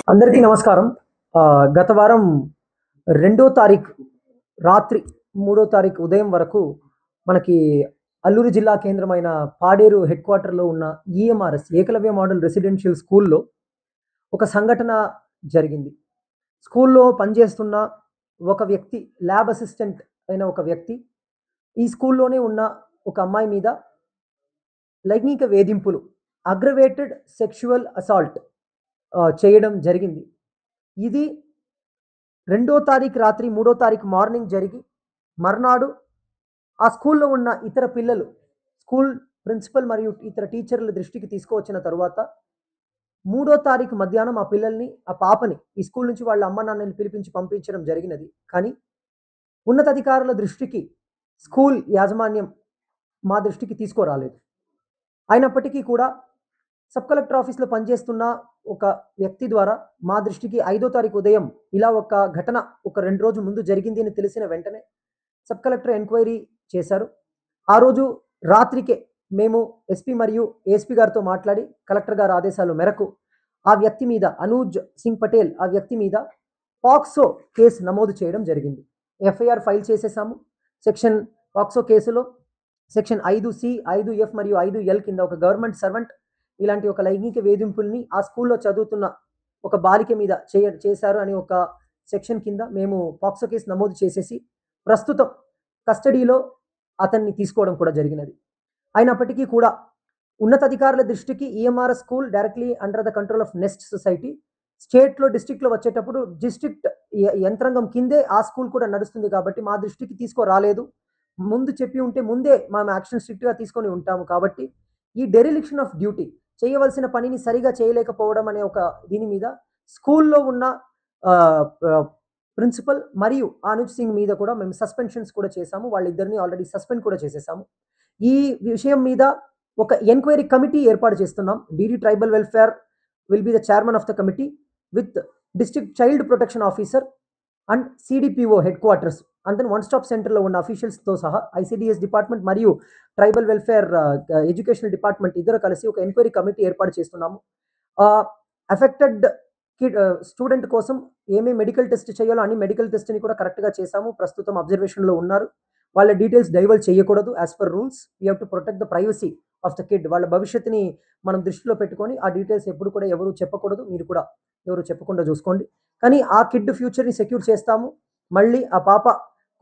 అందరికీ నమస్కారం. గత వారం 2వ తారీఖు రాత్రి 3వ తారీఖు ఉదయం వరకు మనకి అల్లూరు జిల్లా కేంద్రమైన పాడేరు హెడ్ క్వార్టర్‌లో ఉన్న ఈఎంఆర్ఎస్ ఏకలవ్య మోడల్ రెసిడెన్షియల్ స్కూల్‌లో ఒక సంఘటన జరిగింది. స్కూల్‌లో పనిచేస్తున్న ఒక వ్యక్తి, ల్యాబ్ అసిస్టెంట్ అయిన ఒక వ్యక్తి, ఈ స్కూల్‌లోనే ఉన్న ఒక అమ్మాయి మీద లైంగిక వేధింపులు, అగ్రవేటెడ్ సెక్షువల్ అసాల్ట్ చేయడం జరిగింది. ఇది 2వ తారీఖు రాత్రి 3వ తారీఖు మార్నింగ్ జరిగి, మర్నాడు ఆ స్కూల్‌లో ఉన్న ఇతర పిల్లలు, స్కూల్ ప్రిన్సిపల్ మరియు ఇతర టీచర్ల దృష్టికి తీసుకువచ్చిన తరువాత 3వ తారీఖు మధ్యాహ్నం ఆ పాపని ఈ స్కూల్ నుంచి వాళ్ళ అమ్మానాన్నలని పిలిపించి పంపించడం జరిగినది. కానీ ఉన్నతాధికారుల దృష్టికి స్కూల్ యాజమాన్యం మా దృష్టికి తీసుకురాలేదు. అయినప్పటికీ కూడా సబ్ కలెక్టర్ ఆఫీస్‌లో పనిచేస్తున్న ఒక వ్యక్తి ద్వారా మా దృష్టికి 5వ తారీఖు ఉదయం ఇలా ఒక ఘటన ఒక 2 రోజుల ముందు జరిగింది అని తెలిసిన వెంటనే సబ్ కలెక్టర్ ఎంక్వైరీ చేశారు. ఆ రోజు రాత్రికే మేము ఎస్పీ మరియు ఏఎస్పీ గారితో మాట్లాడి కలెక్టర్ గారి ఆదేశాల మేరకు ఆ వ్యక్తి మీద, అనూజ్ సింగ్ పటేల్ ఆ వ్యక్తి మీద పాక్సో కేసు నమోదు చేయడం జరిగింది. ఎఫ్ఐఆర్ ఫైల్ చేసేసాము. పాక్సో కేసులో సెక్షన్ 5సి, 5ఎఫ్ మరియు 5ఎల్ కింద ఒక గవర్నమెంట్ సర్వెంట్ ఇలాంటి ఒక లైంగిక వేధింపుల్ని ఆ స్కూల్‌లో చదువుతున్న ఒక బాలిక మీద చేశారు అని ఒక సెక్షన్ కింద మేము పాక్సో కేసు నమోదు చేసేసి ప్రస్తుతం కస్టడీలో అతన్ని తీసుకోవడం కూడా జరిగినది. అయినప్పటికీ కూడా ఉన్నతాధికారుల దృష్టికి EMRS school directly under the control of NEST society. స్టేట్‌లో, డిస్ట్రిక్ట్‌లో వచ్చేటప్పుడు డిస్ట్రిక్ట్ యంత్రాంగం కిందే ఆ స్కూల్ కూడా నడుస్తుంది కాబట్టి మా దృష్టికి తీసుకురాలేదు. ముందు చెప్పి ఉంటే ముందే మేము యాక్షన్ స్ట్రిక్ట్‌గా తీసుకొని ఉంటాము. కాబట్టి ఈ డెరిలిక్షన్ ఆఫ్ డ్యూటీ, చేయవలసిన పనిని సరిగా చేయలేకపోవడం అనే ఒక దీని మీద స్కూల్‌లో ఉన్న ప్రిన్సిపల్ మరియు అనుజ్ సింగ్ మీద కూడా మేము సస్పెన్షన్స్ కూడా చేశాము. వాళ్ళిద్దరిని ఆల్రెడీ సస్పెండ్ కూడా చేసేసాము. ఈ విషయం మీద ఒక ఎంక్వైరీ కమిటీ ఏర్పాటు చేస్తున్నాం. DD tribal welfare will be the chairman of the committee with district child protection officer and CDPO headquarters and then one stop సెంటర్‌లో ఉన్న అఫీషియల్స్‌తో సహా ఐసీడీఎస్ డిపార్ట్మెంట్ మరియు ట్రైబల్ వెల్ఫేర్ ఎడ్యుకేషనల్ డిపార్ట్మెంట్ ఇద్దరు కలిసి ఒక ఎంక్వైరీ కమిటీ ఏర్పాటు చేస్తున్నాము. అఫెక్టెడ్ స్టూడెంట్ కోసం ఏమేమి మెడికల్ టెస్ట్ చేయాలో అన్ని మెడికల్ టెస్ట్‌ని కూడా కరెక్ట్‌గా చేశాము. ప్రస్తుతం అబ్జర్వేషన్‌లో ఉన్నారు. వాళ్ళ డీటెయిల్స్ డైవల్జ్ చేయకూడదు. As per rules we have to protect the privacy of the kid. వాళ్ళ భవిష్యత్తుని మనం దృష్టిలో పెట్టుకొని ఆ డీటెయిల్స్ ఎప్పుడు కూడా ఎవరు చెప్పకూడదు. మీరు కూడా ఎవరు చెప్పకుండా చూసుకోండి. కానీ ఆ కిడ్ ఫ్యూచర్‌ని సెక్యూర్ చేస్తాము. మళ్ళీ ఆ పాప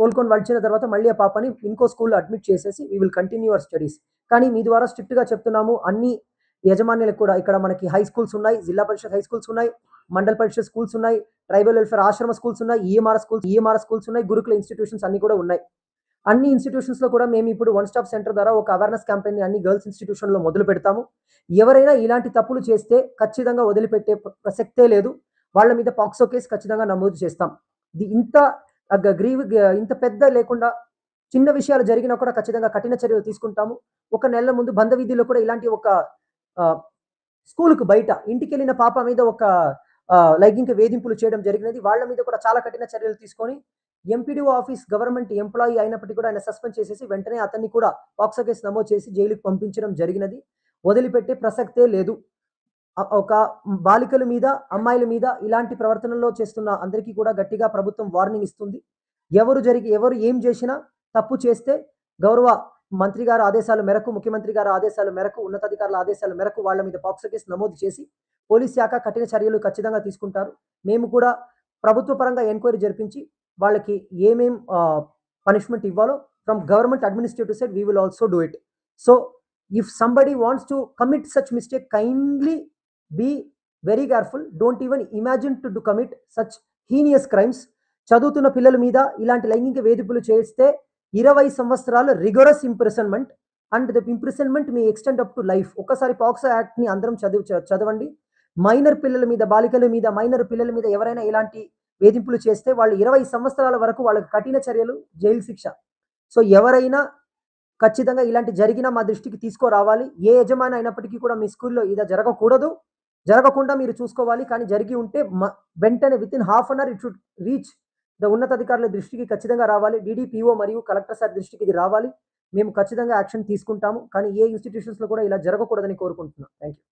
కోలుకొని వచ్చిన తర్వాత మళ్ళీ ఆ పాపని ఇంకో స్కూల్‌లో అడ్మిట్ చేసేసి we will continue our studies. కానీ మీ ద్వారా స్ట్రిక్ట్‌గా చెప్తున్నాము. అన్ని యాజమాన్యాలకు కూడా ఇక్కడ మనకి హై స్కూల్స్ ఉన్నాయి. జిల్లా పరిషత్ హై స్కూల్స్ ఉన్నాయి. మండల్ పరిషత్ స్కూల్స్ ఉన్నాయి. ట్రైబల్ వెల్ఫేర్ ఆశ్రమ స్కూల్స్ ఉన్నాయి. ఈఎంఆర్ఎస్ స్కూల్స్ ఉన్నాయి. గురుకుల ఇన్‌స్టిట్యూషన్స్ అన్నీ కూడా ఉన్నాయి. అన్ని ఇన్‌స్టిట్యూషన్స్‌లో కూడా మేము ఇప్పుడు వన్ స్టాప్ సెంటర్ ద్వారా ఒక అవేర్‌నెస్ క్యాంపెయిన్‌ని అన్ని గర్ల్స్ ఇన్‌స్టిట్యూషన్‌లో మొదలు పెడతాము. ఎవరైనా ఇలాంటి తప్పులు చేస్తే ఖచ్చితంగా వదిలిపెట్టే ప్రసక్తే లేదు. వాళ్ళ మీద పాక్సో కేసు ఖచ్చితంగా నమోదు చేస్తాం. ఇంత ఇంత పెద్ద లేకుండా చిన్న విషయాలు జరిగినా కూడా ఖచ్చితంగా కఠిన చర్యలు తీసుకుంటాము. ఒక నెల ముందు బంధ వీధిలో కూడా ఇలాంటి ఒక స్కూలుకు బయట ఇంటికెళ్ళిన పాప మీద ఒక లైంగిక వేధింపులు చేయడం జరిగినది. వాళ్ళ మీద కూడా చాలా కఠిన చర్యలు తీసుకొని ఎంపీడీఓ ఆఫీస్ గవర్నమెంట్ ఎంప్లాయీ అయినప్పటికీ కూడా ఆయన సస్పెండ్ చేసేసి వెంటనే అతన్ని కూడా పాక్సో కేసు నమోదు చేసి జైలుకి పంపించడం జరిగినది. వదిలిపెట్టే ప్రసక్తే లేదు. ఒక బాలికల మీద, అమ్మాయిల మీద ఇలాంటి ప్రవర్తనలో చేస్తున్న అందరికీ కూడా గట్టిగా ప్రభుత్వం వార్నింగ్ ఇస్తుంది. ఎవరు ఏం చేసినా తప్పు చేస్తే గౌరవ మంత్రి గారి ఆదేశాల మేరకు, ముఖ్యమంత్రి గారి ఆదేశాల మేరకు, ఉన్నతాధికారుల ఆదేశాల మేరకు వాళ్ళ మీద పాక్సో కేసు నమోదు చేసి పోలీస్ శాఖ కఠిన చర్యలు ఖచ్చితంగా తీసుకుంటారు. మేము కూడా ప్రభుత్వ పరంగా ఎంక్వైరీ జరిపించి వాళ్ళకి ఏమేం పనిష్మెంట్ ఇవ్వాలో from government administrative side we will also do it. So if somebody wants to commit such mistake, kindly be very careful. Don't even imagine to commit such heinous crimes. చదువుతున్న పిల్లల మీద ఇలాంటి లైంగిక వేధింపులు చేస్తే 20 సంవత్సరాలు rigorous imprisonment and the imprisonment may extend up to life. ఒక్కసారి POCSO యాక్ట్‌ని అందరం చదవండి. మైనర్ పిల్లల మీద, బాలికల మీద, మైనర్ పిల్లల మీద ఎవరైనా ఇలాంటి వేధింపులు చేస్తే వాళ్ళు 20 సంవత్సరాల వరకు వాళ్ళకి కఠిన చర్యలు, జైలు శిక్ష. సో ఎవరైనా ఖచ్చితంగా ఇలాంటి జరిగినా మా దృష్టికి తీసుకురావాలి. ఏ యజమాని అయినప్పటికీ కూడా మీ స్కూల్‌లో ఇది జరగకూడదు. జరగకుండా మీరు చూసుకోవాలి. కానీ జరిగి ఉంటే వెంటనే within half an hour it should reach the ఉన్నతాధికారుల దృష్టికి ఖచ్చితంగా రావాలి. డీడీపీఓ మరియు కలెక్టర్ సార్ దృష్టికి ఇది రావాలి. మేము ఖచ్చితంగా యాక్షన్ తీసుకుంటాము. కానీ ఏ ఇన్‌స్టిట్యూషన్స్‌లో కూడా ఇలా జరగకూడదని కోరుకుంటున్నాం. Thank you.